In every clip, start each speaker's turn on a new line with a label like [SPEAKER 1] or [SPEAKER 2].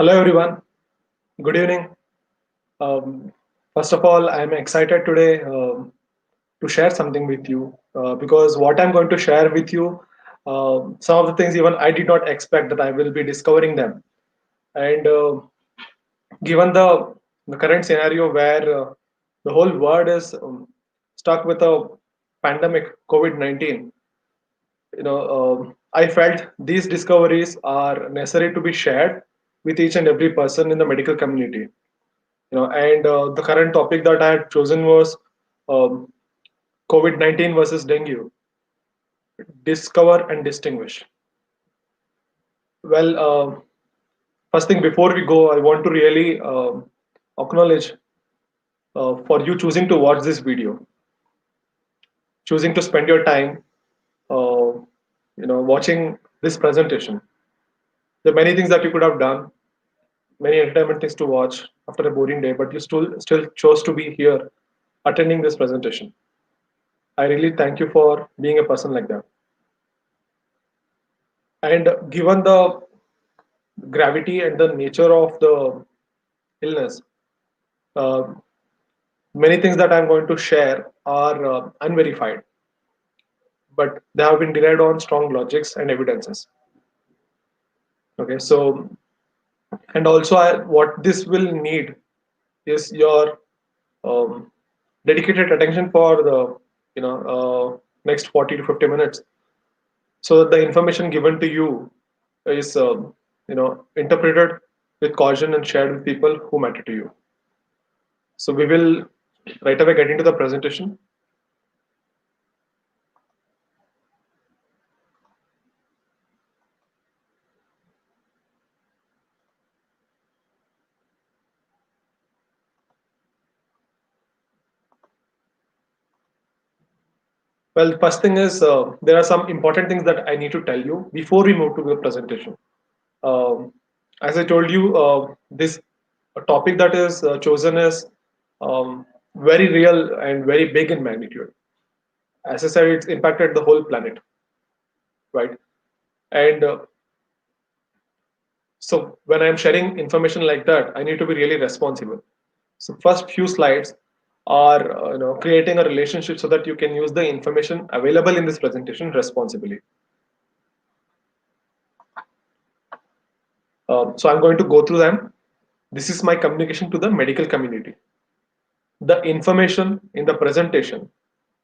[SPEAKER 1] Hello, everyone. Good evening. Um, First of all, I'm excited today to share something with you because what I'm going to share with you, some of the things even I did not expect that I will be discovering them. And given the current scenario where the whole world is stuck with a pandemic, COVID-19, I felt these discoveries are necessary to be shared with each and every person in the medical community. And the current topic that I had chosen was um, COVID-19 versus dengue. Discover and distinguish. Well, first thing before we go, I want to really acknowledge for you choosing to watch this video, choosing to spend your time, uh, watching this presentation. There are many things that you could have done, many entertainment things to watch after a boring day, but you still chose to be here attending this presentation. I really thank you for being a person like that. And given the gravity and the nature of the illness, uh, many things that I'm going to share are unverified, but they have been derived on strong logics and evidences. Okay, so and also what this will need is your um, dedicated attention for the next 40 to 50 minutes, so that the information given to you is interpreted with caution and shared with people who matter to you. So we will right away get into the presentation. Well, first thing is there are some important things that I need to tell you before we move to the presentation. Um, as I told you, this topic that is chosen is very real and very big in magnitude. As I said, it's impacted the whole planet, right? And so when I'm sharing information like that, I need to be really responsible. So first few slides are creating a relationship so that you can use the information available in this presentation responsibly. So I'm going to go through them. This is my communication to the medical community. The information in the presentation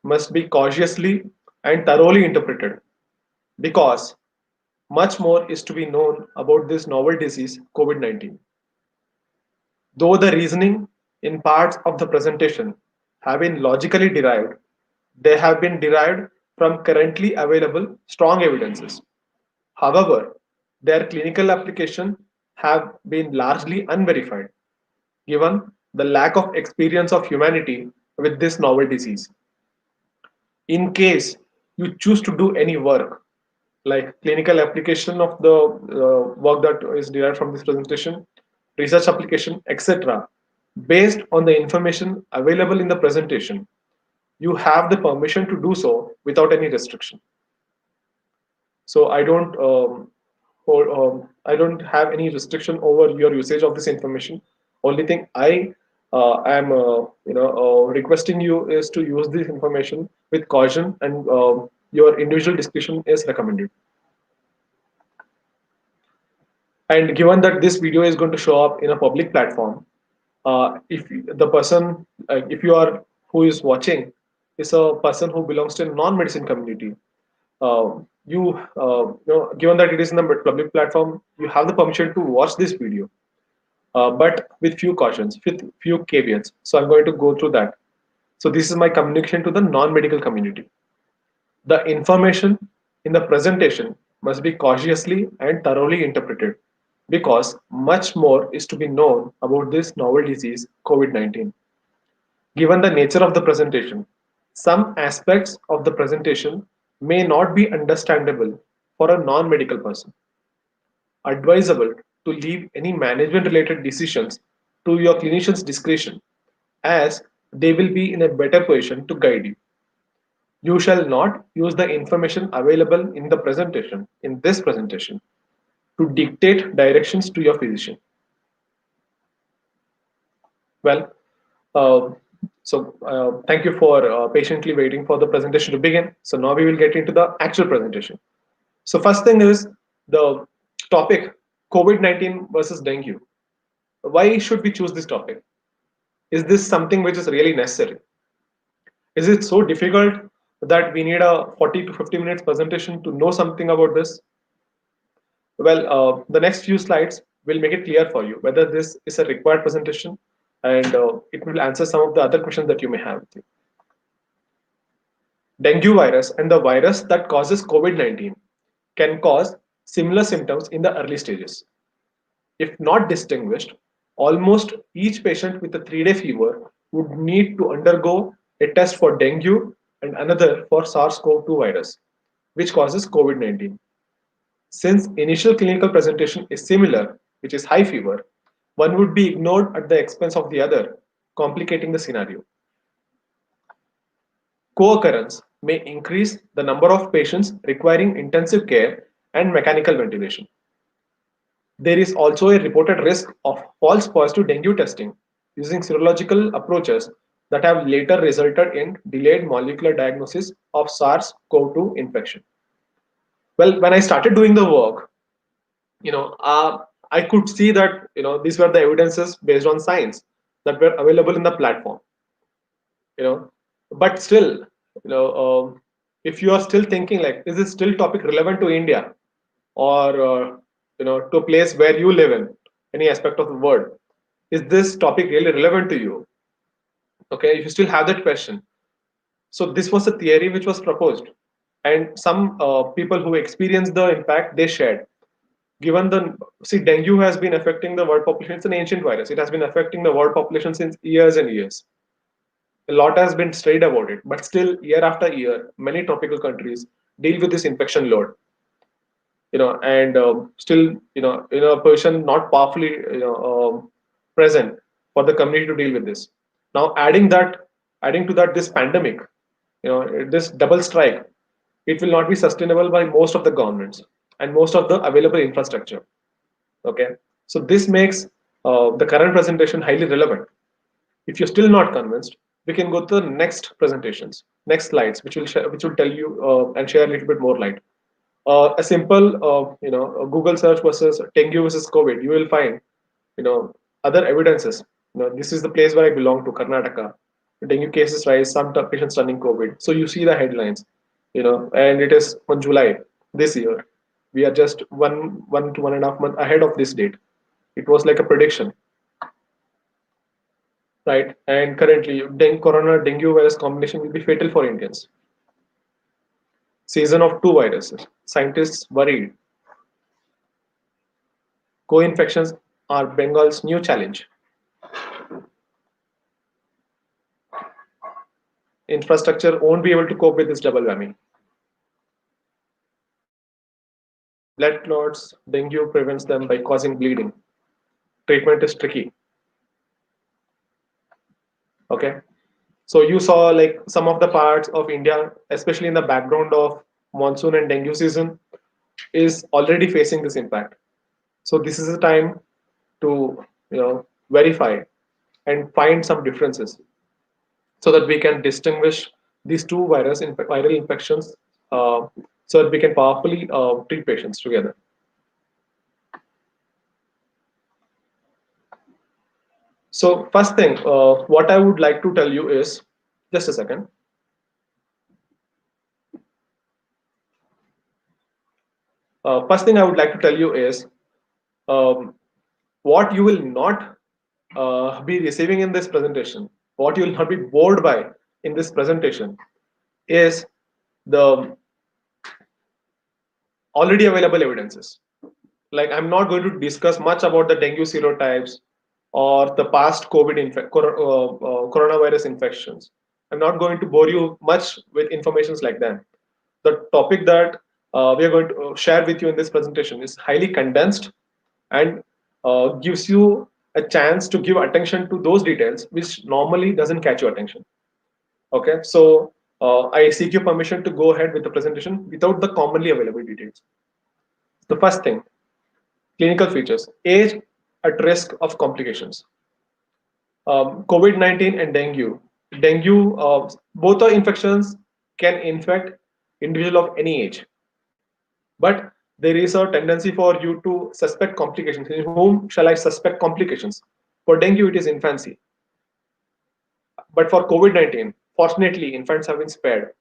[SPEAKER 1] must be cautiously and thoroughly interpreted because much more is to be known about this novel disease, COVID-19. Though the reasoning in parts of the presentation have been logically derived, they have been derived from currently available strong evidences. However, their clinical application have been largely unverified, given the lack of experience of humanity with this novel disease. In case you choose to do any work, like clinical application of the work that is derived from this presentation, research application, etc., based on the information available in the presentation, you have the permission to do so without any restriction. So I don't have any restriction over your usage of this information. Only thing I am requesting you is to use this information with caution, and your individual discretion is recommended. And given that this video is going to show up in a public platform, if the person, if you are who is watching, is a person who belongs to a non-medicine community, given that it is in the public platform, you have the permission to watch this video, but with few cautions, with few caveats. So I'm going to go through that. So this is my communication to the non-medical community. The information in the presentation must be cautiously and thoroughly interpreted because much more is to be known about this novel disease, COVID-19. Given the nature of the presentation, some aspects of the presentation may not be understandable for a non-medical person. Advisable to leave any management related decisions to your clinician's discretion, as they will be in a better position to guide you. You shall not use the information available in the presentation, in this presentation, to dictate directions to your physician. Well, uh, thank you for patiently waiting for the presentation to begin. So now we will get into the actual presentation. So first thing is the topic COVID-19 versus dengue. Why should we choose this topic? Is this something which is really necessary? Is it so difficult that we need a 40 to 50 minutes presentation to know something about this? Well, the next few slides will make it clear for you whether this is a required presentation, and it will answer some of the other questions that you may have. Dengue virus and the virus that causes COVID-19 can cause similar symptoms in the early stages. If not distinguished, almost each patient with a 3-day fever would need to undergo a test for dengue and another for SARS-CoV-2 virus, which causes COVID-19. Since initial clinical presentation is similar, which is high fever, one would be ignored at the expense of the other, complicating the scenario. Co-occurrence may increase the number of patients requiring intensive care and mechanical ventilation. There is also a reported risk of false positive dengue testing using serological approaches that have later resulted in delayed molecular diagnosis of SARS-CoV-2 infection. Well, when I started doing the work, I could see that these were the evidences based on science that were available in the platform. You know, but still, if you are still thinking like, is this still topic relevant to India, or to a place where you live in any aspect of the world? Is this topic really relevant to you? Okay, if you still have that question, so this was a theory which was proposed, and some people who experienced the impact they shared. Given the see, dengue has been affecting the world population. It's an ancient virus. It has been affecting the world population since years and years. A lot has been studied about it, but still, year after year, many tropical countries deal with this infection load. And still, a person not powerfully, present for the community to deal with this. Now, adding to that, this pandemic, this double strike, it will not be sustainable by most of the governments and most of the available infrastructure. Okay, so this makes the current presentation highly relevant. If you're still not convinced, we can go to the next presentations, next slides, which will tell you and share a little bit more light. A simple, a Google search versus dengue versus COVID, you will find, other evidences. This is the place where I belong to, Karnataka. Dengue cases rise, some patients turning COVID. So you see the headlines, and it is on July this year. We are just one to 1.5 months ahead of this date. It was like a prediction, right? And currently, corona dengue virus combination will be fatal for Indians. Season of two viruses. Scientists worried. Co-infections are Bengal's new challenge. Infrastructure won't be able to cope with this double whammy. Blood clots, dengue prevents them by causing bleeding. Treatment is tricky. Okay. So you saw like some of the parts of India, especially in the background of monsoon and dengue season, is already facing this impact. So this is a time to verify and find some differences so that we can distinguish these two viral infections, so that we can powerfully treat patients together. So first thing, what I would like to tell you is, just a second. First thing I would like to tell you is, um, what you will not be receiving in this presentation, what you will not be bored by in this presentation, is the already available evidences. Like, I'm not going to discuss much about the dengue serotypes or the past coronavirus infections. I'm not going to bore you much with informations like that. The topic that we are going to share with you in this presentation is highly condensed and gives you a chance to give attention to those details which normally doesn't catch your attention. Okay, so I seek your permission to go ahead with the presentation without the commonly available details. The first thing, clinical features. Age at risk of complications. COVID-19 and dengue. Dengue, both are infections can infect individual of any age, but there is a tendency for you to suspect complications. In whom shall I suspect complications? For dengue, it is infancy, but for COVID-19, fortunately, infants have been spared,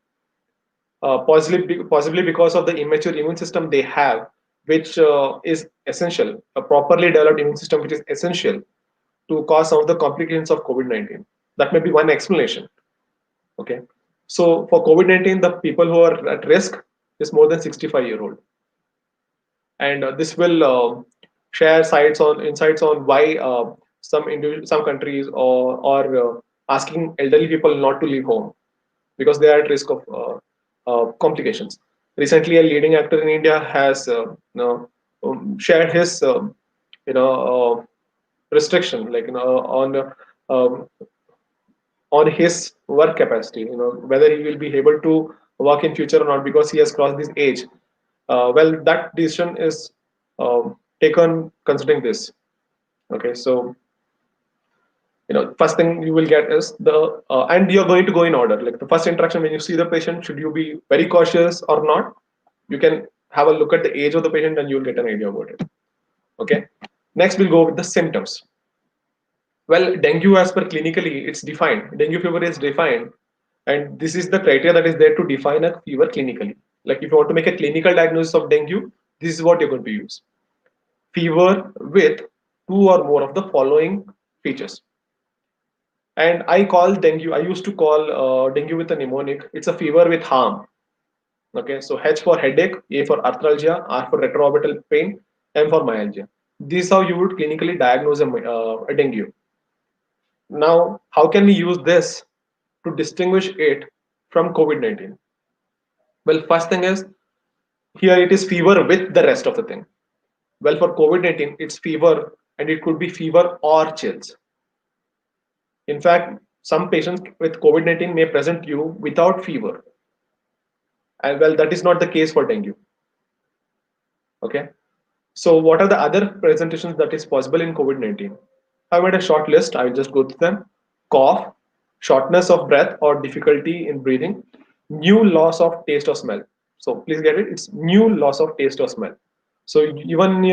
[SPEAKER 1] possibly because of the immature immune system they have, which is essential, a properly developed immune system, which is essential to cause some of the complications of COVID-19. That may be one explanation. Okay. So for COVID-19, the people who are at risk is more than 65-year-old. And this will share insights on why some countries or asking elderly people not to leave home because they are at risk of complications. Recently, a leading actor in India has shared his restriction, like um, on his work capacity. Whether he will be able to work in future or not because he has crossed this age. Well, that decision is taken considering this. Okay, so first thing you will get is and you're going to go in order, like the first interaction when you see the patient, should you be very cautious or not? You can have a look at the age of the patient and you'll get an idea about it. Okay, next we'll go with the symptoms. Well, dengue, as per clinically, it's defined, dengue fever is defined, and this is the criteria that is there to define a fever clinically. Like if you want to make a clinical diagnosis of dengue, this is what you're going to use: fever with two or more of the following features. And I used to call dengue with a mnemonic. It's a fever with harm. Okay, so H for headache, A for arthralgia, R for retroorbital pain, M for myalgia. This is how you would clinically diagnose a dengue. Now, how can we use this to distinguish it from COVID-19? Well, first thing is, here it is fever with the rest of the thing. Well, for COVID-19, it's fever, and it could be fever or chills. In fact, some patients with COVID-19 may present you without fever. And well, that is not the case for dengue. Okay. So what are the other presentations that is possible in COVID-19? I made a short list. I will just go through them. Cough, shortness of breath or difficulty in breathing, new loss of taste or smell. So please get it. It's new loss of taste or smell. So even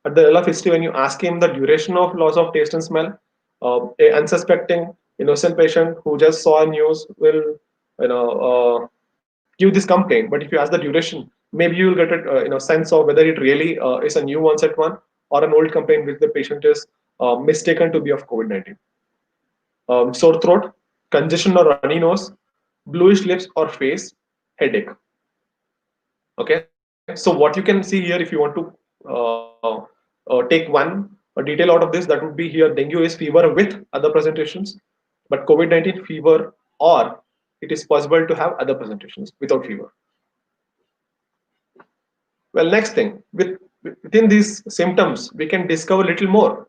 [SPEAKER 1] at the level of history, when you ask him the duration of loss of taste and smell, a unsuspecting innocent patient who just saw news will give this complaint. But if you ask the duration, maybe you will get a sense of whether it really is a new onset one or an old complaint which the patient is mistaken to be of COVID-19. Sore throat, congestion or runny nose, bluish lips or face, headache. Okay, so what you can see here, if you want to take one detail out of this, that would be here: dengue is fever with other presentations, but COVID-19 fever, or it is possible to have other presentations without fever. Well, next thing, within these symptoms, we can discover a little more.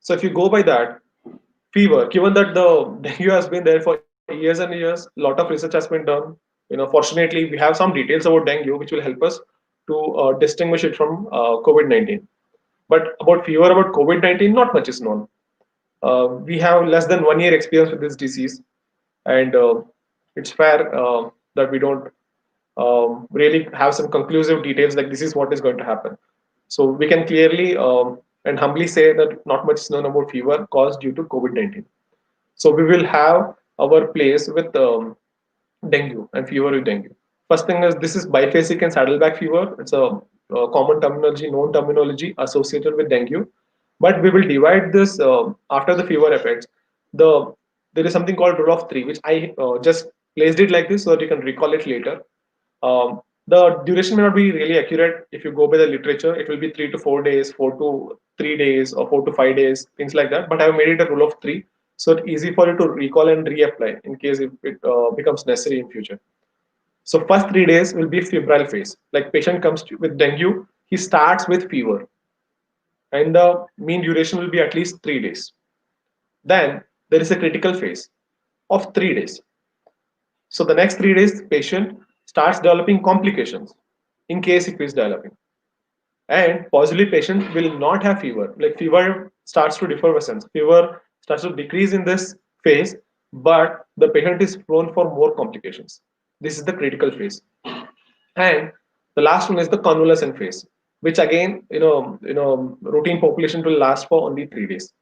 [SPEAKER 1] So if you go by that, fever, given that the dengue has been there for years and years, a lot of research has been done. Fortunately, we have some details about dengue which will help us to distinguish it from COVID-19. But about fever, about COVID-19, not much is known. We have less than 1 year experience with this disease, and it's fair that we don't really have some conclusive details like this is what is going to happen. So we can clearly and humbly say that not much is known about fever caused due to COVID-19. So we will have our place with dengue and fever with dengue. First thing is, this is biphasic and saddleback fever. It's a common terminology, known terminology associated with dengue. But we will divide this after the fever effects. There is something called rule of three, which I just placed it like this so that you can recall it later. The duration may not be really accurate. If you go by the literature, it will be 3 to 4 days, 4 to 3 days, or 4 to 5 days, things like that. But I've made it a rule of three, so it's easy for you to recall and reapply in case if it becomes necessary in future. So first 3 days will be febrile phase. Like patient comes with dengue, he starts with fever, and the mean duration will be at least 3 days. Then there is a critical phase of 3 days. So the next 3 days, patient starts developing complications in case it is developing. And possibly patient will not have fever. Like fever starts to defervescence. Fever starts to decrease in this phase, but the patient is prone for more complications. This is the critical phase. And the last one is the convalescent phase, which again, routine population will last for only 3 days,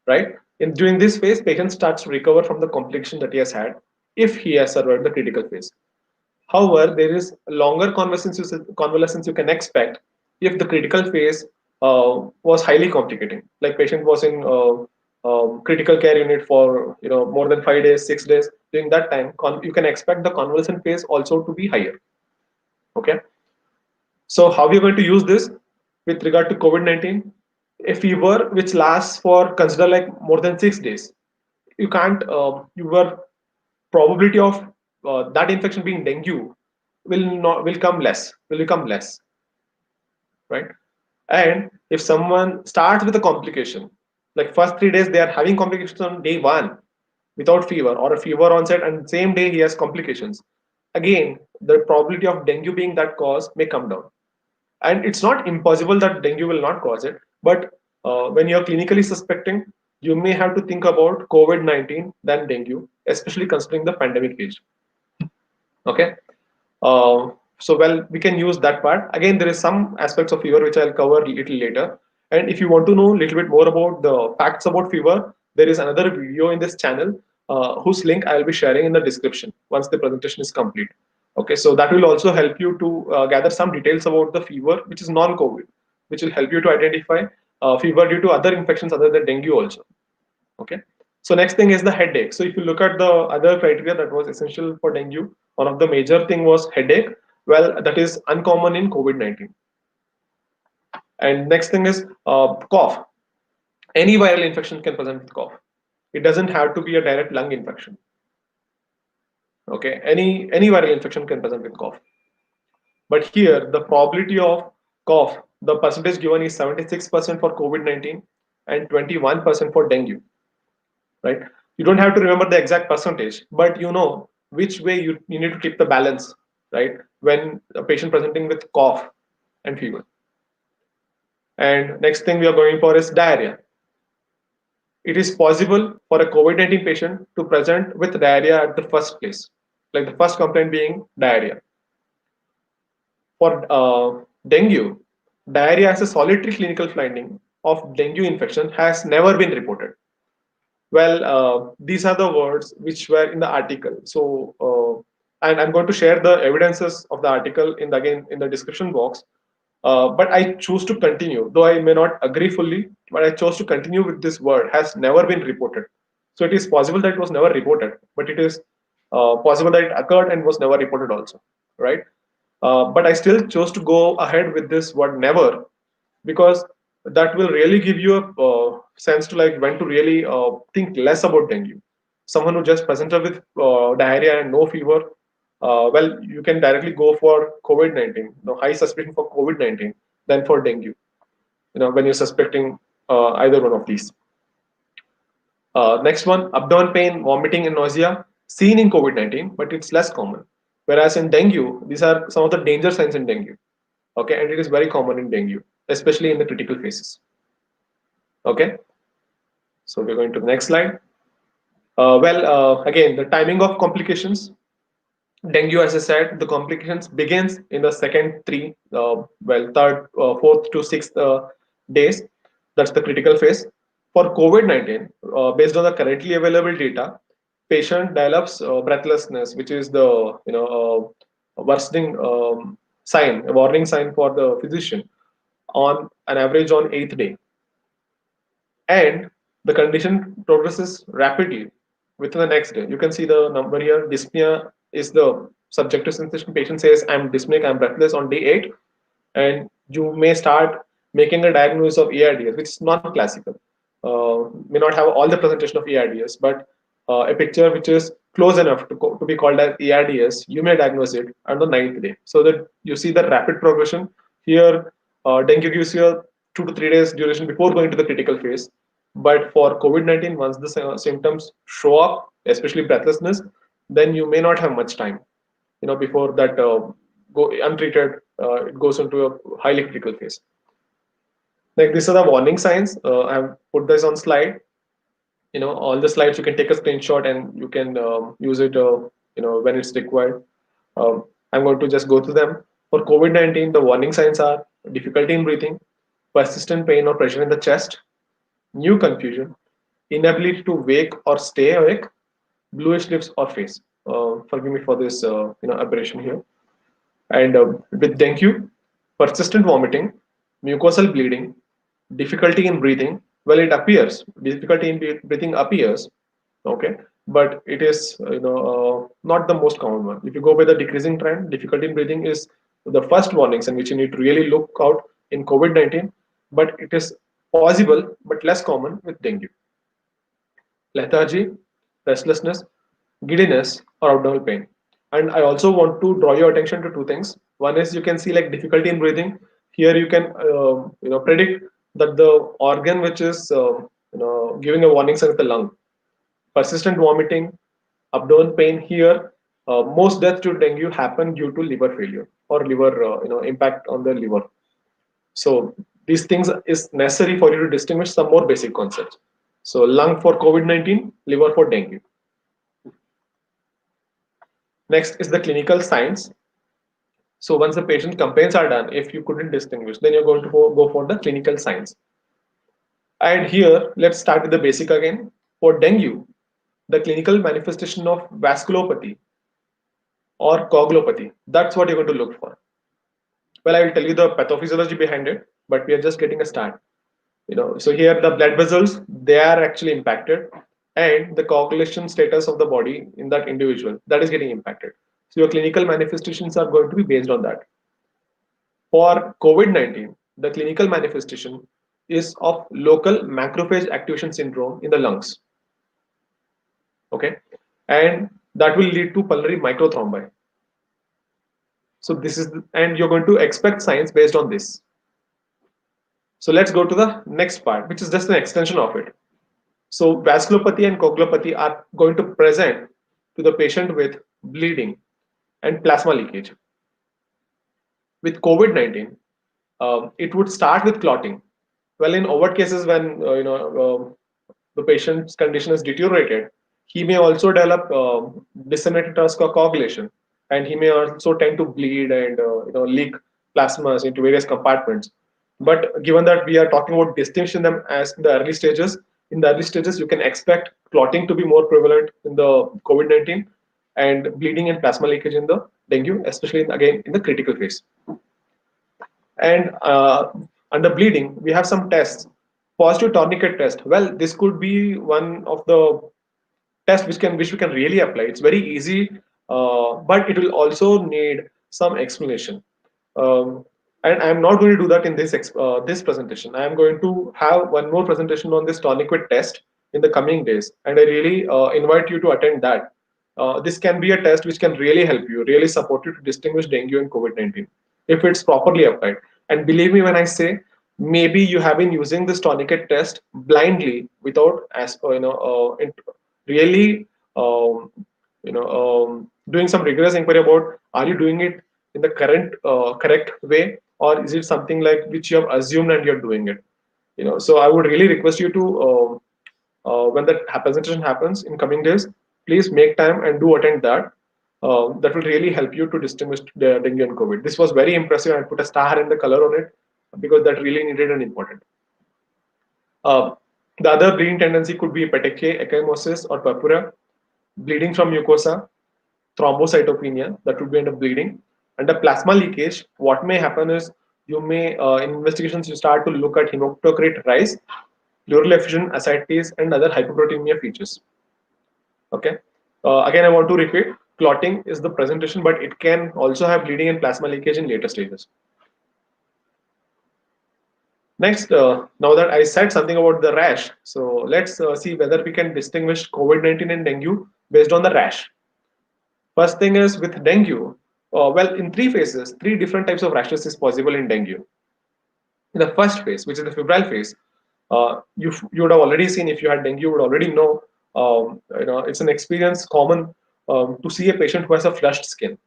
[SPEAKER 1] right? In during this phase, patient starts to recover from the complication that he has had if he has survived the critical phase. However, there is longer convalescence you can expect if the critical phase was highly complicating. Like patient was in critical care unit for more than 5 days, 6 days. During that time, you can expect the convalescent phase also to be higher. Okay. So how we are going to use this with regard to COVID-19? A fever which lasts for consider like more than 6 days. You can't. Your probability of that infection being dengue will become less, right? And if someone starts with a complication, like first 3 days they are having complications on day one without fever, or a fever onset and same day he has complications, again the probability of dengue being that cause may come down. And it's not impossible that dengue will not cause it, but when you're clinically suspecting, you may have to think about COVID-19 than dengue, especially considering the pandemic age. Okay. So well, we can use that part. Again, there is some aspects of fever which I'll cover a little later. And if you want to know a little bit more about the facts about fever, there is another video in this channel whose link I'll be sharing in the description once the presentation is complete. Okay, so that will also help you to gather some details about the fever, which is non-COVID, which will help you to identify fever due to other infections other than dengue also. Okay. So next thing is the headache. So if you look at the other criteria that was essential for dengue, one of the major thing was headache. Well, that is uncommon in COVID-19. And next thing is cough. Any viral infection can present with cough. It doesn't have to be a direct lung infection. Okay, any viral infection can present with cough. But here the probability of cough, the percentage given is 76% for COVID-19 and 21% for dengue. Right? You don't have to remember the exact percentage, but you know which way you need to keep the balance, right? When a patient presenting with cough and fever. And next thing we are going for is diarrhea. It is possible for a COVID-19 patient to present with diarrhea at the first place, like the first complaint being diarrhea. For dengue, diarrhea as a solitary clinical finding of dengue infection has never been reported. Well, these are the words which were in the article. So, and I'm going to share the evidences of the article again in the description box. But I choose to continue, though I may not agree fully, but I chose to continue with this word has never been reported. So it is possible that it was never reported, but it is possible that it occurred and was never reported also, right? But I still chose to go ahead with this word never, because that will really give you a sense to like when to really think less about dengue. Someone who just presented with diarrhea and no fever, well, you can directly go for COVID-19, high suspicion for COVID-19 than for dengue, when you're suspecting either one of these. Next one, abdomen pain, vomiting, and nausea seen in COVID-19, but it's less common. Whereas in dengue, these are some of the danger signs in dengue. Okay, and it is very common in dengue, especially in the critical phases. Okay, so we're going to the next slide. Again, the timing of complications. Dengue, as I said, the complications begins in the second third, fourth to sixth days. That's the critical phase. For COVID-19, based on the currently available data, patient develops breathlessness, which is the worsening sign, a warning sign for the physician on an average on eighth day, and the condition progresses rapidly within the next day. You can see the number here. Dyspnea is the subjective sensation. Patient says, I'm dyspneic, I'm breathless on day 8. And you may start making a diagnosis of ARDS, which is not classical. May not have all the presentation of ARDS, but a picture which is close enough to be called as ARDS, you may diagnose it on the 9th day. So that you see the rapid progression. Here, dengue gives you a 2 to 3 days duration before going to the critical phase. But for COVID-19, once the symptoms show up, especially breathlessness, then you may not have much time, before that go untreated, it goes into a highly critical phase. Like these are the warning signs. I have put this on slide. All the slides you can take a screenshot and you can use it when it's required. um, I'm going to just go through them. For COVID-19, the warning signs are difficulty in breathing, persistent pain or pressure in the chest, new confusion, inability to wake or stay awake, bluish lips or face. Forgive me for this aberration here. And with dengue, persistent vomiting, mucosal bleeding, difficulty in breathing. Well, it appears difficulty in breathing appears, okay, but it is not the most common one. If you go by the decreasing trend, difficulty in breathing is the first warnings in which you need to really look out in COVID-19, but it is possible but less common with dengue. Lethargy, restlessness, giddiness, or abdominal pain. And I also want to draw your attention to two things. One is you can see like difficulty in breathing. Here you can predict that the organ which is giving a warning sign is the lung. Persistent vomiting, abdominal pain here. Most deaths due to dengue happen due to liver failure or liver impact on the liver. So these things is necessary for you to distinguish some more basic concepts. So lung for COVID-19, liver for dengue. Next is the clinical signs. So once the patient complaints are done, if you couldn't distinguish, then you're going to go for the clinical signs. And here, let's start with the basic again. For dengue, the clinical manifestation of vasculopathy or coagulopathy, that's what you're going to look for. Well, I will tell you the pathophysiology behind it, but we are just getting a start. So here the blood vessels, they are actually impacted, and the coagulation status of the body in that individual, that is getting impacted. So your clinical manifestations are going to be based on that. For COVID-19, the clinical manifestation is of local macrophage activation syndrome in the lungs. Okay, and that will lead to pulmonary microthrombi. So this is, and you're going to expect signs based on this. So let's go to the next part, which is just an extension of it. So vasculopathy and coagulopathy are going to present to the patient with bleeding and plasma leakage. With COVID-19, it would start with clotting. Well, in overt cases, when the patient's condition is deteriorated, he may also develop disseminated task or coagulation, and he may also tend to bleed and leak plasmas into various compartments. But given that we are talking about distinguishing them as in the early stages, you can expect clotting to be more prevalent in the COVID-19 and bleeding and plasma leakage in the dengue, especially again in the critical phase. And under bleeding, we have some tests. Positive tourniquet test. Well, this could be one of the tests which we can really apply. It's very easy, but it will also need some explanation. Um, and I'm not going to do that in this presentation. I am going to have one more presentation on this tourniquet test in the coming days, and I really invite you to attend that. This can be a test which can really help you, really support you to distinguish dengue and COVID-19 if it's properly applied. And believe me when I say, maybe you have been using this tourniquet test blindly without really doing some rigorous inquiry about are you doing it in the correct way, or is it something like which you have assumed and you're doing it. So I would really request you to when that presentation happens in coming days, please make time and do attend that. That will really help you to distinguish the dengue and COVID. This was very impressive. I put a star in the color on it because that really needed and important. Uh, the other bleeding tendency could be petechiae, ecchymosis, or purpura, bleeding from mucosa, thrombocytopenia, that would be under bleeding. Under plasma leakage, what may happen is you may, in investigations, you start to look at hematocrit rise, pleural effusion, ascites, and other hypoproteinemia features. Okay. Again, I want to repeat, clotting is the presentation, but it can also have bleeding and plasma leakage in later stages. Next, now that I said something about the rash, so let's see whether we can distinguish COVID-19 and dengue based on the rash. First thing is with dengue, well, in three phases, three different types of rashes is possible in dengue. In the first phase, which is the febrile phase, you would have already seen, if you had dengue, you would already know, it's an experience common to see a patient who has a flushed skin.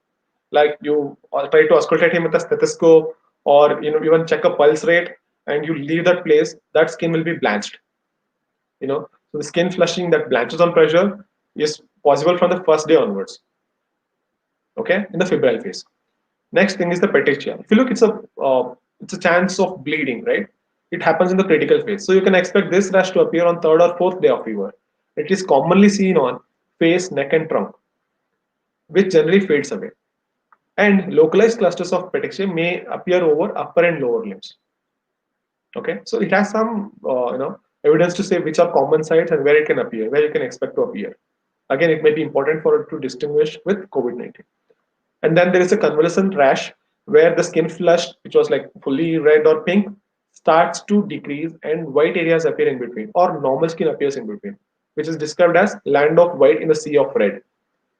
[SPEAKER 1] Like you try to auscultate him with a stethoscope, or even check a pulse rate, and you leave that place, that skin will be blanched. So So the skin flushing that blanches on pressure is possible from the first day onwards. Okay, in the febrile phase. Next thing is the petechia. If you look, it's a chance of bleeding, right? It happens in the critical phase. So you can expect this rash to appear on third or fourth day of fever. It is commonly seen on face, neck, and trunk, which generally fades away. And localized clusters of petechia may appear over upper and lower limbs. Okay, so it has some evidence to say which are common sites and where it can appear, where you can expect to appear. Again, it may be important for it to distinguish with COVID-19. And then there is a convalescent rash where the skin flush, which was like fully red or pink, starts to decrease and white areas appear in between, or normal skin appears in between, which is described as land of white in the sea of red.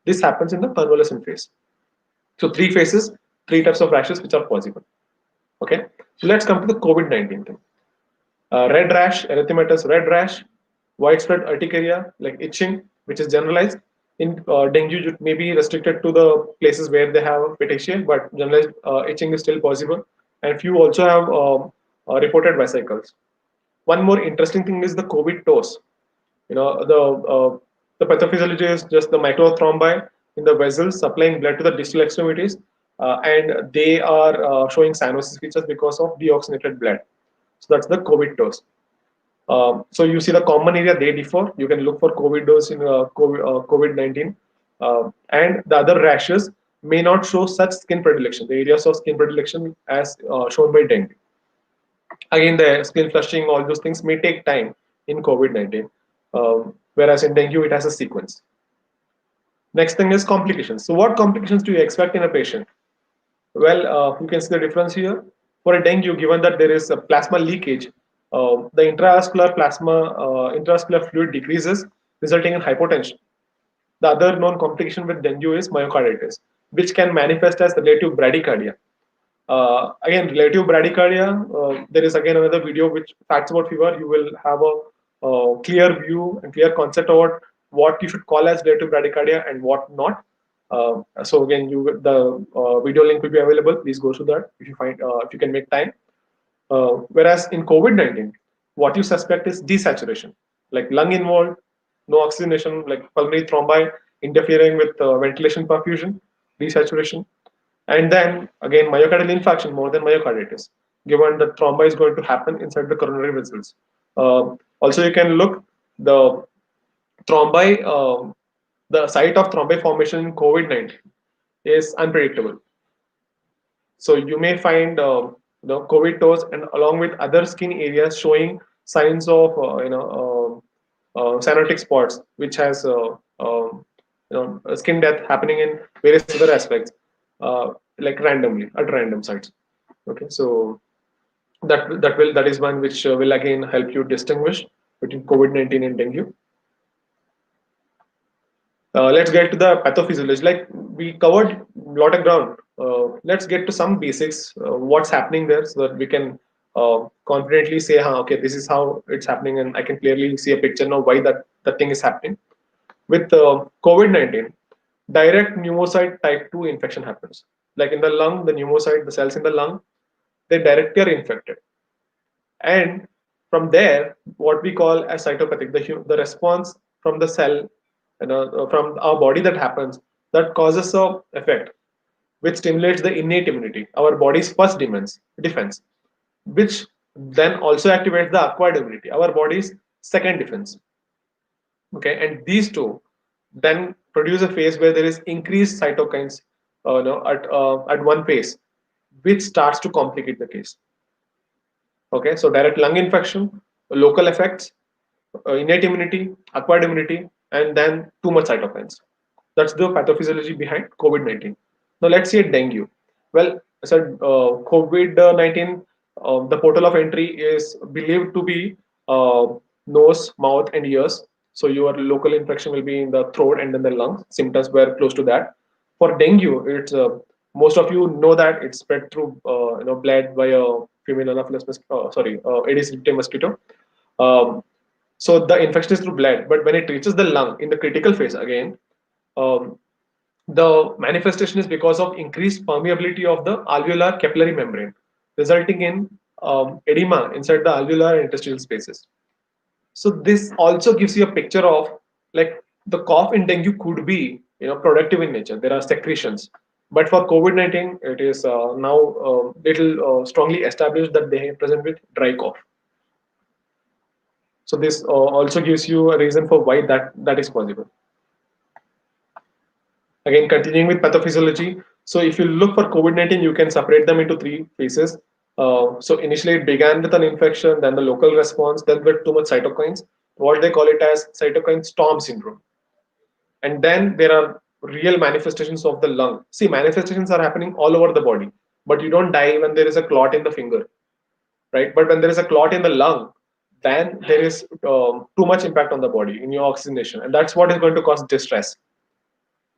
[SPEAKER 1] This happens in the convalescent phase. So three phases, three types of rashes which are possible. Okay, so let's come to the COVID-19 thing. Red rash, erythematous red rash, widespread urticaria like itching, which is generalized. In dengue, it may be restricted to the places where they have petechia, but generalized itching is still possible. And few also have reported vesicles. One more interesting thing is the COVID toes. The pathophysiology is just the microthrombi in the vessels supplying blood to the distal extremities, and they are showing cyanosis features because of deoxygenated blood. So that's the COVID dose. So you see the common area they differ. You can look for COVID dose in COVID-19, and the other rashes may not show such skin predilection. The areas of skin predilection as shown by dengue. Again, the skin flushing, all those things may take time in COVID-19, whereas in dengue it has a sequence. Next thing is complications. So what complications do you expect in a patient? Well, you can see the difference here. For a dengue, given that there is a plasma leakage, the intravascular fluid decreases, resulting in hypotension. The other known complication with dengue is myocarditis, which can manifest as relative bradycardia. Again, relative bradycardia, there is again another video which facts about fever. You will have a clear view and clear concept about what you should call as relative bradycardia and what not. So again, the video link will be available. Please go through that if you can make time. Whereas in COVID-19, what you suspect is desaturation, like lung involved, no oxygenation, like pulmonary thrombi interfering with ventilation perfusion, desaturation, and then again myocardial infarction more than myocarditis, given the thrombi is going to happen inside the coronary vessels. Also, you can look the thrombi, the site of thrombi formation in COVID-19 is unpredictable. So you may find COVID toes and along with other skin areas showing signs of cyanotic spots, which has skin death happening in various other aspects, like randomly at random sites. Okay, so that is one which will again help you distinguish between COVID-19 and dengue. Let's get to the pathophysiology. Like we covered a lot of ground. Let's get to some basics. What's happening there, so that we can confidently say, okay, this is how it's happening, and I can clearly see a picture now why that thing is happening. With COVID-19, direct pneumocyte type 2 infection happens. Like in the lung, the pneumocyte, the cells in the lung, they directly are infected, and from there, what we call as cytopathic, the response from the cell, from our body that happens, that causes a effect which stimulates the innate immunity, our body's first defense, which then also activates the acquired immunity, our body's second defense. Okay, and these two then produce a phase where there is increased cytokines at one phase, which starts to complicate the case. Okay, so direct lung infection, local effects, innate immunity, acquired immunity, and then too much cytokines. That's the pathophysiology behind COVID-19. Now let's see dengue. Well, I said COVID-19, the portal of entry is believed to be nose, mouth, and ears. So your local infection will be in the throat and then the lungs. Symptoms were close to that. For dengue, it's most of you know that it's spread through blood by a female Anopheles Aedes aegypti mosquito. So the infection is through blood, but when it reaches the lung in the critical phase again, um, the manifestation is because of increased permeability of the alveolar capillary membrane, resulting in edema inside the alveolar and interstitial spaces. So this also gives you a picture of, like, the cough in dengue could be, productive in nature. There are secretions, but for COVID-19, it is now little strongly established that they present with dry cough. So this also gives you a reason for why that is possible. Again, continuing with pathophysiology. So if you look for COVID-19, you can separate them into three phases. So initially it began with an infection, then the local response, then with too much cytokines, what they call it as cytokine storm syndrome. And then there are real manifestations of the lung. See, manifestations are happening all over the body, but you don't die when there is a clot in the finger, right? But when there is a clot in the lung, then there is too much impact on the body in your oxygenation, and that's what is going to cause distress.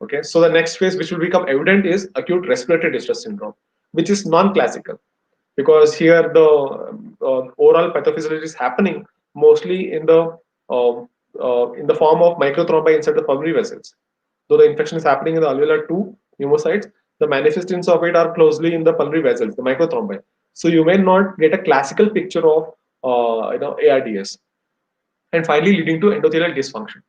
[SPEAKER 1] Okay, so the next phase which will become evident is acute respiratory distress syndrome, which is non-classical, because here the overall pathophysiology is happening mostly in the form of microthrombi inside the pulmonary vessels. Though the infection is happening in the alveolar 2 pneumocytes, the manifestations of it are closely in the pulmonary vessels, the microthrombi. So you may not get a classical picture of ARDS, and finally leading to endothelial dysfunction.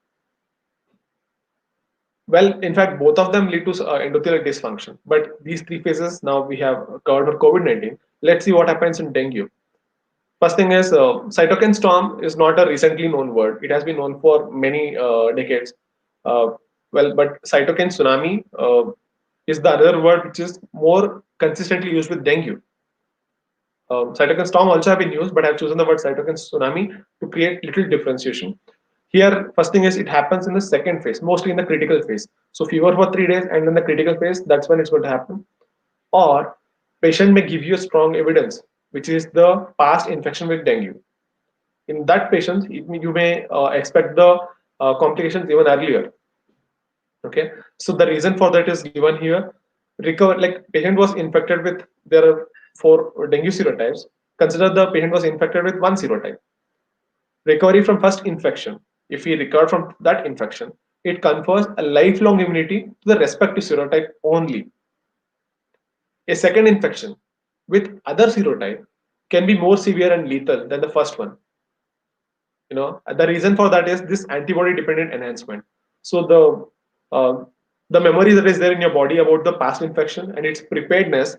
[SPEAKER 1] Well, in fact, both of them lead to endothelial dysfunction. But these three phases now we have covered for COVID-19. Let's see what happens in dengue. First thing is cytokine storm is not a recently known word. It has been known for many decades. Uh, but cytokine tsunami is the other word which is more consistently used with dengue. Cytokine storm also have been used, but I've chosen the word cytokine tsunami to create little differentiation. Here, first thing is it happens in the second phase, mostly in the critical phase. So fever for 3 days, and in the critical phase, that's when it's going to happen. Or patient may give you strong evidence, which is the past infection with dengue. In that patient, you may expect the complications even earlier. Okay, so the reason for that is given here. Recover, like patient was infected with, there are 4 dengue serotypes. Consider the patient was infected with 1 serotype. Recovery from first infection. If we recover from that infection, it confers a lifelong immunity to the respective serotype only. A second infection with other serotype can be more severe and lethal than the first one. The reason for that is this antibody dependent enhancement. So the memory that is there in your body about the past infection and its preparedness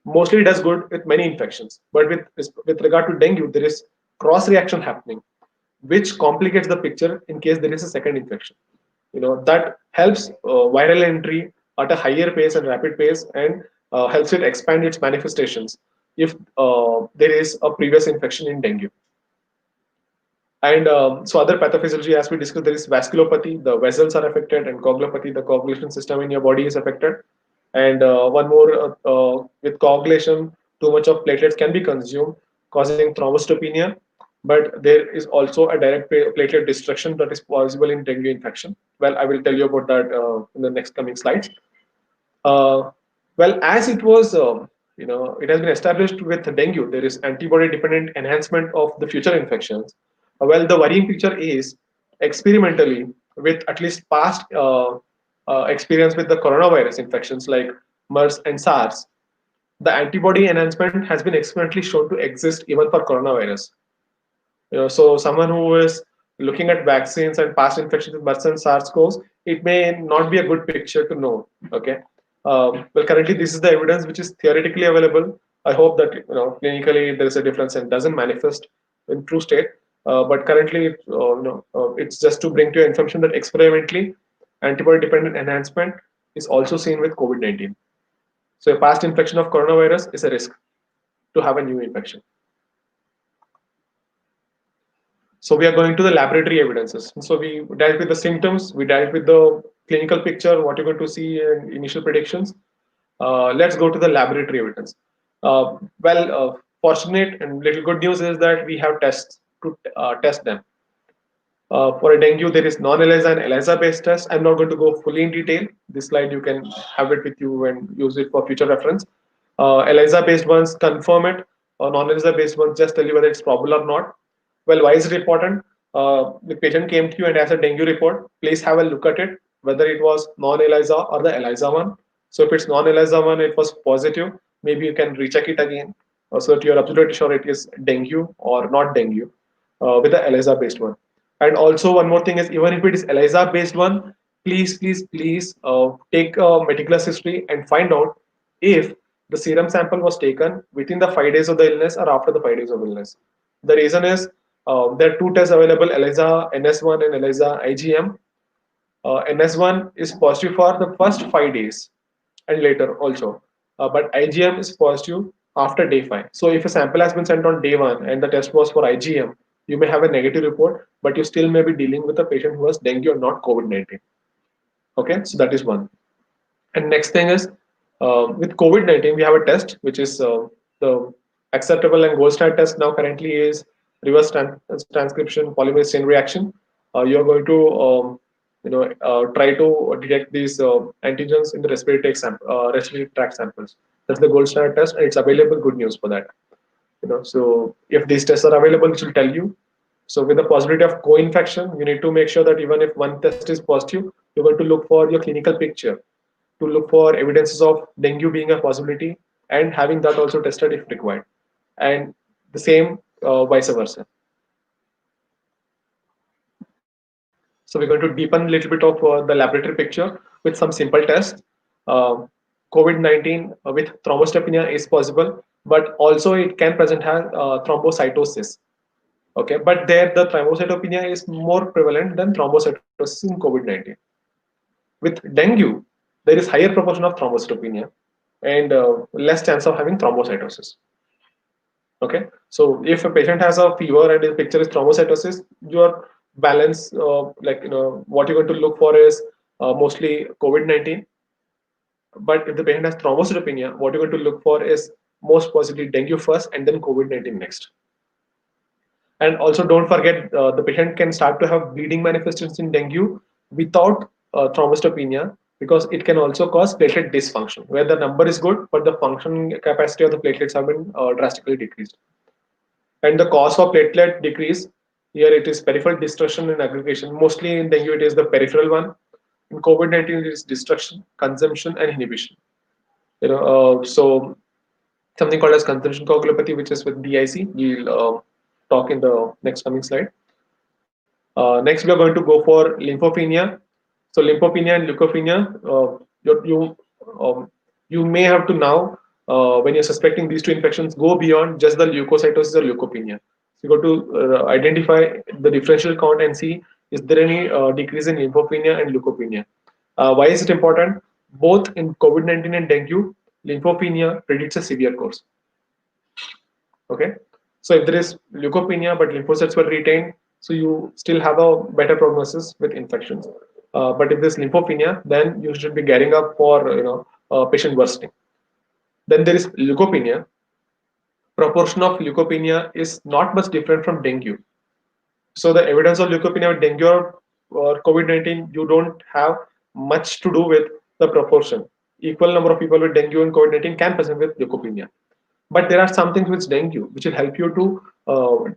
[SPEAKER 1] mostly does good with many infections, but with regard to dengue there is cross reaction happening, which complicates the picture in case there is a second infection. That helps viral entry at a higher pace and rapid pace, and helps it expand its manifestations if there is a previous infection in dengue. And so other pathophysiology, as we discussed, there is vasculopathy, the vessels are affected, and coagulopathy, the coagulation system in your body is affected. And one more, with coagulation, too much of platelets can be consumed, causing thrombocytopenia. But there is also a direct platelet destruction that is possible in dengue infection. Well, I will tell you about that in the next coming slides. Uh, well, as it was, it has been established with dengue, there is antibody-dependent enhancement of the future infections. Well, the worrying picture is experimentally, with at least past experience with the coronavirus infections like MERS and SARS, the antibody enhancement has been experimentally shown to exist even for coronavirus. So someone who is looking at vaccines and past infections with MERS and SARS-CoV, it may not be a good picture to know. Okay. Well, currently this is the evidence which is theoretically available. I hope that clinically there is a difference and doesn't manifest in true state. But currently, it's just to bring to your information that experimentally, antibody-dependent enhancement is also seen with COVID-19. So a past infection of coronavirus is a risk to have a new infection. So we are going to the laboratory evidences. So we dealt with the symptoms, we dealt with the clinical picture, what you're going to see and initial predictions. Let's go to the laboratory evidence. Fortunate and little good news is that we have tests to test them. For a dengue, there is non-ELISA and ELISA-based test. I'm not going to go fully in detail. This slide, you can have it with you and use it for future reference. ELISA-based ones confirm it. Non-ELISA-based ones just tell you whether it's probable or not. Well, why is it important? The patient came to you and has a dengue report. Please have a look at it, whether it was non-ELISA or the ELISA one. So if it's non-ELISA one, it was positive. Maybe you can recheck it again so that you're absolutely sure it is dengue or not dengue with the ELISA-based one. And also one more thing is, even if it is ELISA based one, please take a meticulous history and find out if the serum sample was taken within the 5 days of the illness or after the 5 days of illness. The reason is, there are two tests available: ELISA NS1 and ELISA IgM. NS1 is positive for the first 5 days and later also, but IgM is positive after day 5. So if a sample has been sent on day 1 and the test was for IgM, you may have a negative report, but you still may be dealing with a patient who has dengue or not COVID-19. Okay, so that is one. And next thing is, with COVID-19, we have a test which is the acceptable and gold standard test now currently is reverse transcription polymerase chain reaction. You are going to try to detect these antigens in the respiratory tract samples. That's the gold standard test, and it's available. Good news for that. So if these tests are available, it will tell you. So with the possibility of co-infection, you need to make sure that even if one test is positive, you're going to look for your clinical picture to look for evidences of dengue being a possibility and having that also tested if required, and the same vice versa. So we're going to deepen a little bit of the laboratory picture with some simple tests. Uh, COVID-19 with thrombocytopenia is possible, but also it can present as thrombocytosis. Okay, but there the thrombocytopenia is more prevalent than thrombocytosis in COVID-19. With dengue, there is higher proportion of thrombocytopenia and less chance of having thrombocytosis. Okay, so if a patient has a fever and his picture is thrombocytosis, your balance, what you're going to look for is mostly COVID-19. But if the patient has thrombocytopenia, what you're going to look for is most possibly dengue first and then COVID-19 next. And also don't forget, the patient can start to have bleeding manifestations in dengue without thrombocytopenia, because it can also cause platelet dysfunction, where the number is good, but the function capacity of the platelets have been drastically decreased. And the cause for platelet decrease, here it is peripheral destruction and aggregation. Mostly in dengue, it is the peripheral one. In COVID-19, it is destruction, consumption, and inhibition. So something called as consumption coagulopathy, which is with DIC. We'll talk in the next coming slide. Next, we are going to go for lymphopenia. So lymphopenia and leukopenia, um, you may have to now, when you're suspecting these two infections, go beyond just the leukocytosis or leukopenia. So you got to identify the differential count and see, is there any decrease in lymphopenia and leukopenia. Why is it important? Both in COVID-19 and dengue, lymphopenia predicts a severe course. Okay, so if there is leukopenia but lymphocytes were retained, so you still have a better prognosis with infections. But if there's lymphopenia, then you should be gearing up for patient worsening. Then there is leukopenia. Proportion of leukopenia is not much different from dengue. So the evidence of leukopenia with dengue or COVID-19, you don't have much to do with the proportion. Equal number of people with dengue and COVID-19 can present with leukopenia. But there are some things with dengue which will help you to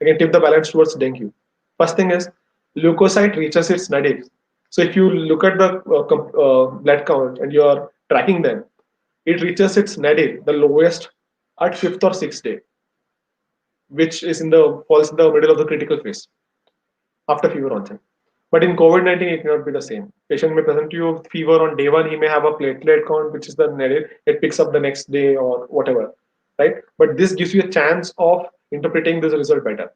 [SPEAKER 1] again tip the balance towards dengue. First thing is, leukocyte reaches its nadir. So if you look at the blood count and you are tracking them, it reaches its nadir, the lowest, at 5th or 6th day, which is falls in the middle of the critical phase after fever onset. But in COVID-19, it cannot be the same. Patient may present to you with fever on day 1. He may have a platelet count, which is the nadir. It picks up the next day or whatever, right? But this gives you a chance of interpreting this result better.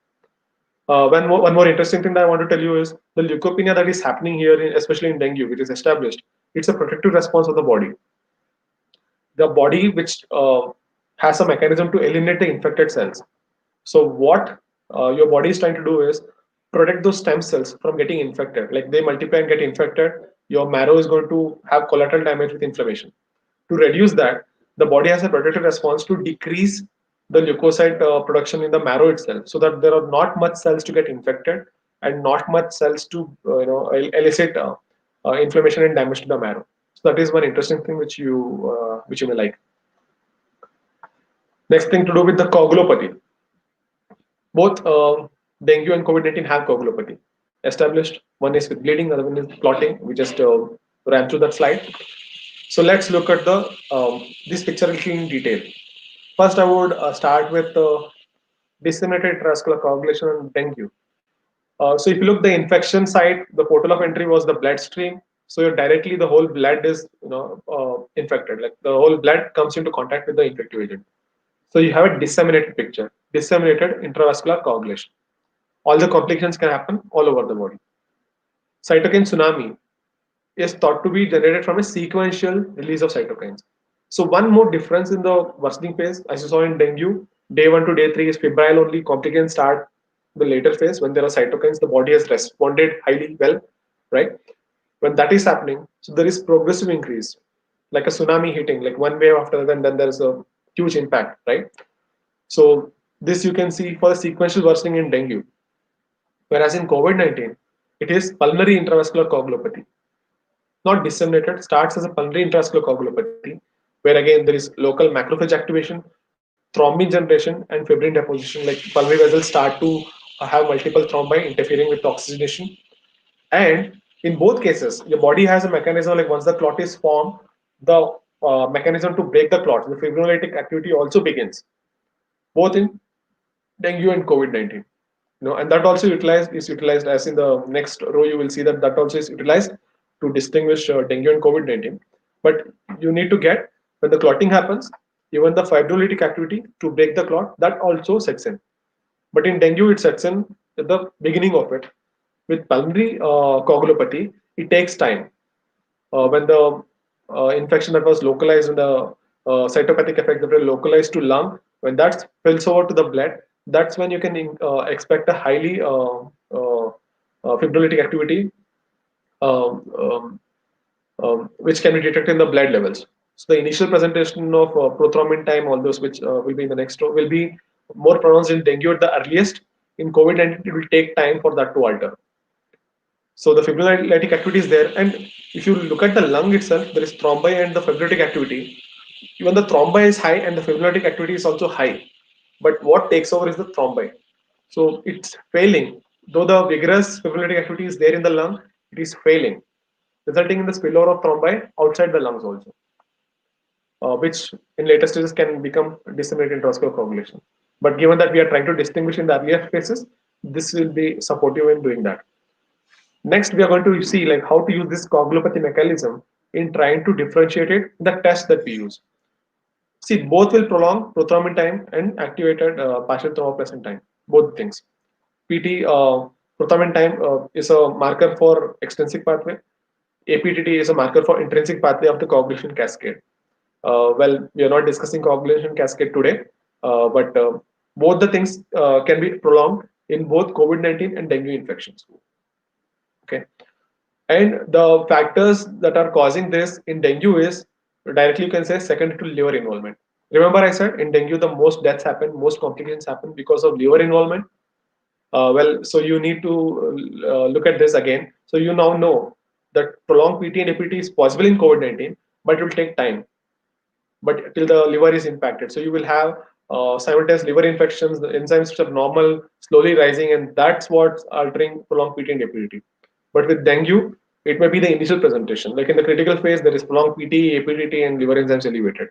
[SPEAKER 1] One more interesting thing that I want to tell you is the leukopenia that is happening here, especially in dengue, which is established. It's a protective response of the body. The body which has a mechanism to eliminate the infected cells. So what your body is trying to do is protect those stem cells from getting infected. Like they multiply and get infected, your marrow is going to have collateral damage with inflammation. To reduce that, the body has a protective response to decrease the leukocyte production in the marrow itself, so that there are not much cells to get infected and not much cells to elicit inflammation and damage to the marrow. So that is one interesting thing which you may like. Next thing to do with the coagulopathy. Both dengue and COVID-19 have coagulopathy established. One is with bleeding, other one is clotting. We just ran through that slide. So let's look at the this picture in detail. First, I would start with disseminated intravascular coagulation and dengue. So if you look the infection site, the portal of entry was the bloodstream. So directly the whole blood is infected. Like the whole blood comes into contact with the infective agent. So you have a disseminated picture, disseminated intravascular coagulation. All the complications can happen all over the body. Cytokine tsunami is thought to be generated from a sequential release of cytokines. So one more difference in the worsening phase, as you saw in dengue, day 1 to day 3 is febrile only. Complications start the later phase when there are cytokines. The body has responded highly well, right? When that is happening, so there is progressive increase, like a tsunami hitting, like one wave after that, and then there is a huge impact, right? So this you can see for the sequential worsening in dengue. Whereas in COVID-19, it is pulmonary intravascular coagulopathy, not disseminated, starts as a pulmonary intravascular coagulopathy, where again there is local macrophage activation, thrombin generation, and fibrin deposition. Like pulmonary vessels start to have multiple thrombi interfering with oxygenation. And in both cases, your body has a mechanism like once the clot is formed, the mechanism to break the clot, the fibrinolytic activity also begins, both in dengue and COVID-19. And that also utilized as in the next row. You will see that that also is utilized to distinguish dengue and COVID-19. But you need to get when the clotting happens, even the fibrinolytic activity to break the clot that also sets in. But in dengue, it sets in at the beginning of it. With pulmonary coagulopathy, it takes time. When the infection that was localized in the cytopathic effect that were localized to lung, when that spills over to the blood, that's when you can expect a highly fibrinolytic activity, um, um, which can be detected in the blood levels. So the initial presentation of prothrombin time, all those which will be in the next row, will be more pronounced in dengue at the earliest. In COVID-19, it will take time for that to alter. So the fibrinolytic activity is there, and if you look at the lung itself, there is thrombi and the fibrinolytic activity. Even the thrombi is high and the fibrinolytic activity is also high. But what takes over is the thrombi. So it's failing. Though the vigorous fibrinolytic activity is there in the lung, it is failing, resulting in the spillover of thrombi outside the lungs also, which in later stages can become disseminated intravascular coagulation. But given that we are trying to distinguish in the earlier phases, this will be supportive in doing that. Next, we are going to see like how to use this coagulopathy mechanism in trying to differentiate it in the test that we use. See, both will prolong prothrombin time and activated partial thromboplastin time. Both things. PT prothrombin time is a marker for extrinsic pathway. APTT is a marker for intrinsic pathway of the coagulation cascade. Well, we are not discussing coagulation cascade today, but both the things can be prolonged in both COVID-19 and dengue infections. Okay. And the factors that are causing this in dengue is directly you can say secondary to liver involvement. Remember, I said in dengue the most deaths happen, most complications happen because of liver involvement. Well, so you need to look at this again. So you now know that prolonged PT and APT is possible in COVID-19, but it will take time. But till the liver is impacted, so you will have simultaneous liver infections, the enzymes which are normal, slowly rising, and that's what's altering prolonged PT and APT. But with dengue, it may be the initial presentation. Like in the critical phase, there is prolonged PT, APDT, and liver enzymes elevated.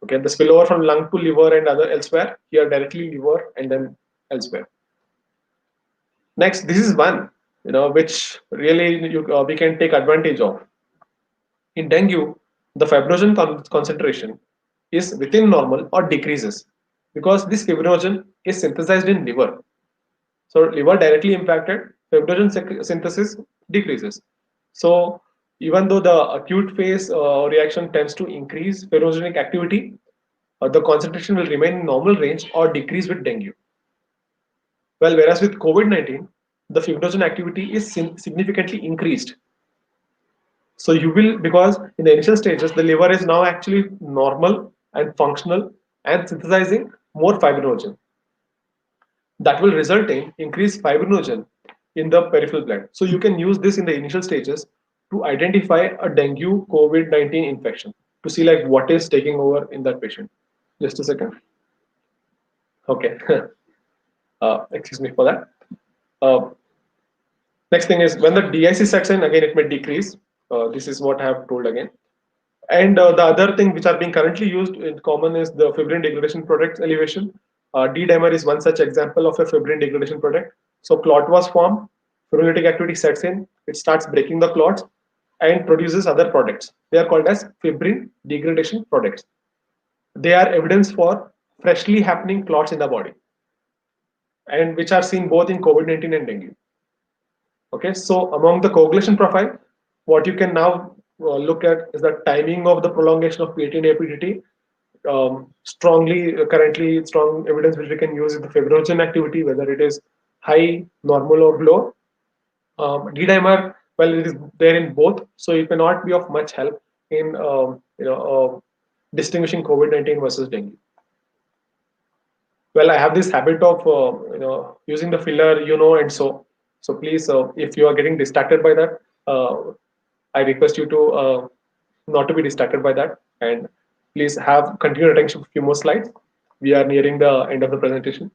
[SPEAKER 1] Okay, the spillover from lung to liver and other elsewhere. Here directly liver and then elsewhere. Next, this is one which really we can take advantage of. In dengue, the fibrinogen concentration is within normal or decreases because this fibrinogen is synthesized in liver. So liver directly impacted, fibrinogen synthesis decreases. So even though the acute phase reaction tends to increase fibrinogen activity, the concentration will remain in normal range or decrease with dengue. Well, whereas with COVID-19, the fibrinogen activity is significantly increased. So you will, because in the initial stages, the liver is now actually normal and functional and synthesizing more fibrinogen. That will result in increased fibrinogen in the peripheral blood. So you can use this in the initial stages to identify a dengue COVID-19 infection to see like what is taking over in that patient. Just a second. Okay. Excuse me for that. Uh, Next thing is when the DIC sets in, again it may decrease. This is what I have told again. And the other thing which are being currently used in common is the fibrin degradation product elevation. D-dimer is one such example of a fibrin degradation product. So clot was formed, fibrinolytic activity sets in, it starts breaking the clots and produces other products. They are called as fibrin degradation products. They are evidence for freshly happening clots in the body and which are seen both in COVID-19 and dengue. Okay, so among the coagulation profile, what you can now look at is the timing of the prolongation of PAT and APDT. Currently, strong evidence which we can use is the fibrinogen activity, whether it is high, normal, or low. D-dimer, well, it is there in both, so it may not be of much help in distinguishing COVID-19 versus dengue. Well, I have this habit of using the filler, and so please, if you are getting distracted by that, I request you to not to be distracted by that, and please have continued attention for a few more slides. We are nearing the end of the presentation.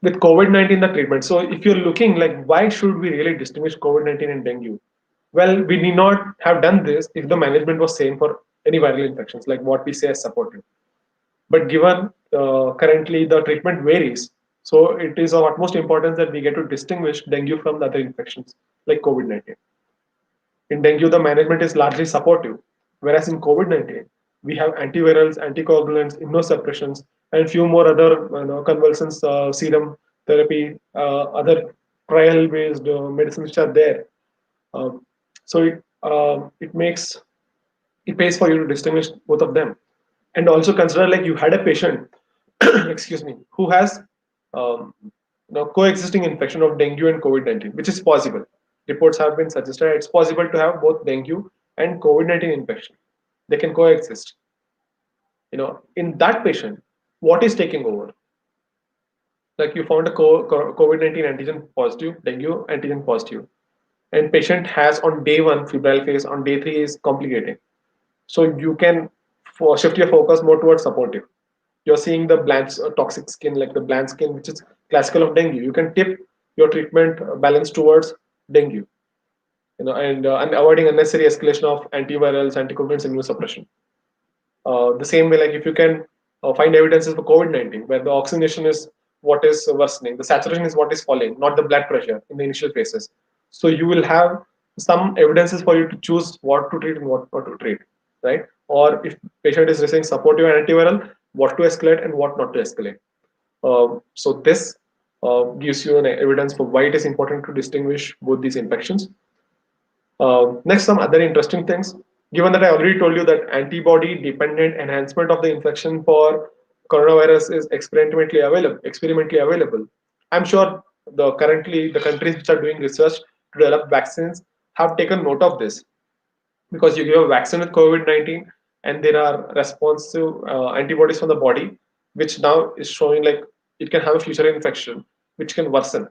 [SPEAKER 1] With COVID-19, the treatment. So if you're looking like why should we really distinguish COVID-19 and dengue? Well, we need not have done this if the management was same for any viral infections, like what we say as supportive. But given currently the treatment varies, so it is of utmost importance that we get to distinguish dengue from the other infections like COVID-19. In dengue, the management is largely supportive, whereas in COVID-19, we have antivirals, anticoagulants, immunosuppressions, and few more other convulsions, serum therapy, other trial-based medicines which are there. Um, so it makes it pays for you to distinguish both of them, and also consider like you had a patient, excuse me, who has coexisting infection of dengue and COVID-19, which is possible. Reports have been suggested it's possible to have both dengue and COVID-19 infection. They can coexist. In that patient, what is taking over? Like you found a COVID-19 antigen positive, dengue antigen positive, and patient has on day one febrile phase, on day three is complicating. So you can shift your focus more towards supportive. You're seeing the blanch toxic skin, like the blanch skin, which is classical of dengue. You can tip your treatment balance towards dengue, and avoiding unnecessary escalation of antivirals, anticoagulants, immunosuppression. The same way, like if you can find evidences for COVID-19, where the oxygenation is what is worsening, the saturation is what is falling, not the blood pressure in the initial phases. So you will have some evidences for you to choose what to treat and what not to treat, right? Or if patient is receiving supportive and antiviral, what to escalate and what not to escalate. So this gives you an evidence for why it is important to distinguish both these infections. Next, some other interesting things. Given that I already told you that antibody-dependent enhancement of the infection for coronavirus is experimentally available. I'm sure currently the countries which are doing research to develop vaccines have taken note of this, because you give a vaccine with COVID-19 and there are responsive antibodies from the body, which now is showing like it can have a future infection, which can worsen.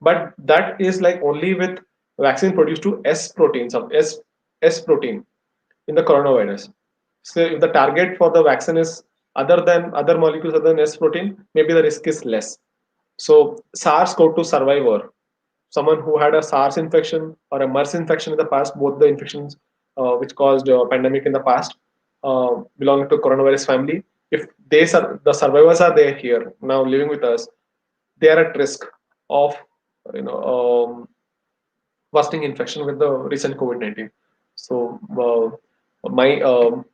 [SPEAKER 1] But that is like only with vaccine produced to S proteins of S protein in the coronavirus. So if the target for the vaccine is other molecules other than S protein, maybe the risk is less. So SARS-CoV-2 survivor, someone who had a SARS infection or a MERS infection in the past, both the infections which caused a pandemic in the past, belonging to coronavirus family. If the survivors are there here now living with us, they are at risk of you know worsening infection with the recent COVID-19. So my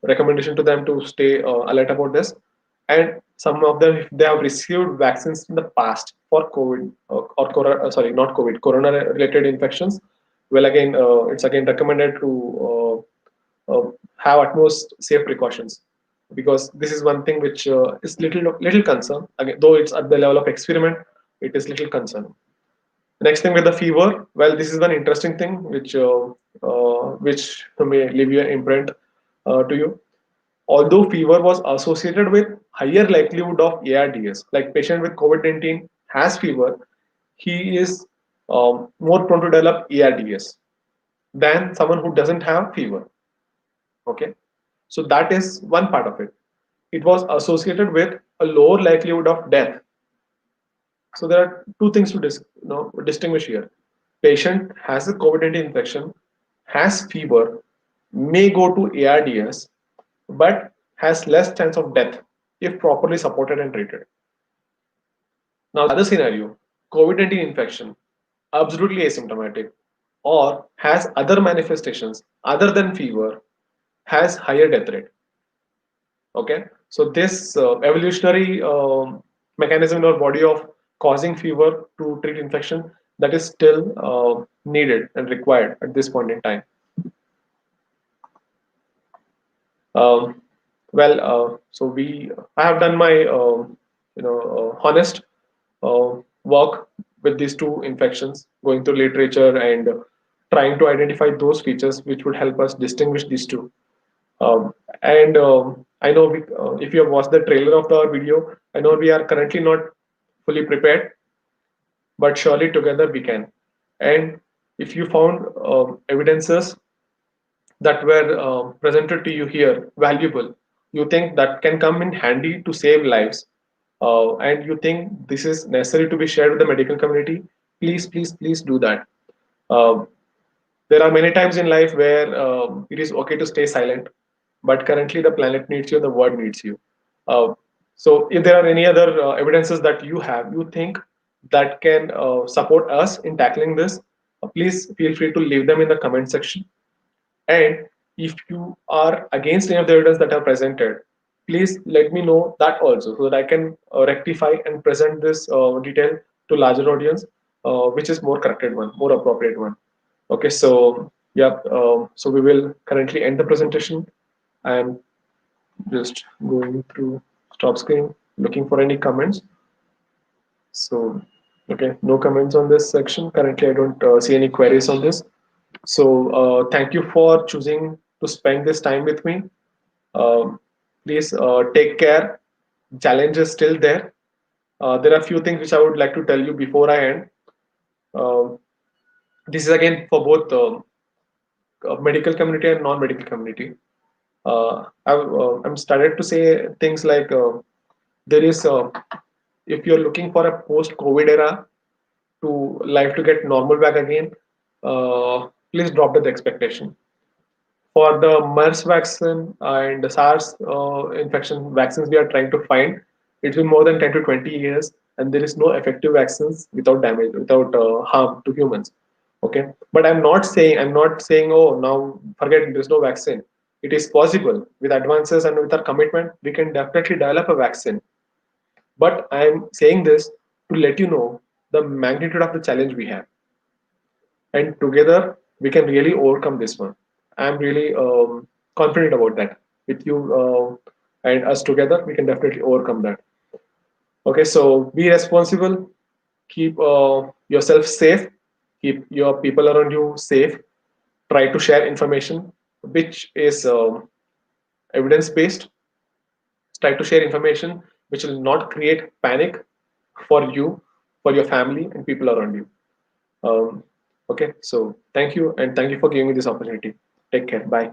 [SPEAKER 1] recommendation to them to stay alert about this. And some of them, if they have received vaccines in the past for COVID not COVID, corona-related infections, well, again, it's again recommended to have utmost safe precautions, because this is one thing which is little concern. Again, though it's at the level of experiment, it is little concern. Next thing with the fever, well, this is one interesting thing which may leave you an imprint to you. Although fever was associated with higher likelihood of ARDS, like patient with COVID-19 has fever, he is more prone to develop ARDS than someone who doesn't have fever. Okay, so that is one part of it. It was associated with a lower likelihood of death. So there are two things to distinguish here. Patient has a COVID-19 infection, has fever, may go to ARDS, but has less chance of death if properly supported and treated. Now, the other scenario, COVID-19 infection, absolutely asymptomatic, or has other manifestations other than fever, has higher death rate. Okay, so this evolutionary mechanism in our body of causing fever to treat infection, that is still needed and required at this point in time. Um, so I have done my honest work with these two infections, going through literature and trying to identify those features which would help us distinguish these two. And I know if you have watched the trailer of the video, I know we are currently not fully prepared, but surely together we can. And if you found evidences that were presented to you here valuable, you think that can come in handy to save lives, and you think this is necessary to be shared with the medical community, please, please, please do that. Uh, there are many times in life where it is okay to stay silent, but currently the planet needs you and the world needs you. Uh, so, if there are any other evidences that you think that can support us in tackling this, please feel free to leave them in the comment section. And if you are against any of the evidence that are presented, please let me know that also so that I can rectify and present this detail to larger audience, which is more corrected one, more appropriate one. Okay, so yeah, so we will currently end the presentation. I'm just going through stop screen, looking for any comments. So, okay, no comments on this section. Currently, I don't see any queries on this. So, thank you for choosing to spend this time with me. Um, Please take care. Challenge is still there. There are a few things which I would like to tell you before I end. Um this is again for both medical community and non-medical community. I'm started to say things like there is if you're looking for a post-COVID era to life to get normal back again, please drop the expectation. For the MERS vaccine and the SARS infection vaccines we are trying to find, it's been more than 10 to 20 years, and there is no effective vaccines without damage, without harm to humans. Okay, but I'm not saying, oh, now forget there's no vaccine. It is possible with advances and with our commitment, we can definitely develop a vaccine. But I'm saying this to let you know the magnitude of the challenge we have, and together we can really overcome this one. I'm really confident about that. With you and us together, we can definitely overcome that. Okay, so be responsible, keep yourself safe, keep your people around you safe, try to share information which is evidence based, try to share information which will not create panic for you, for your family and people around you. um, okay, so thank you, and thank you for giving me this opportunity. Take care, bye.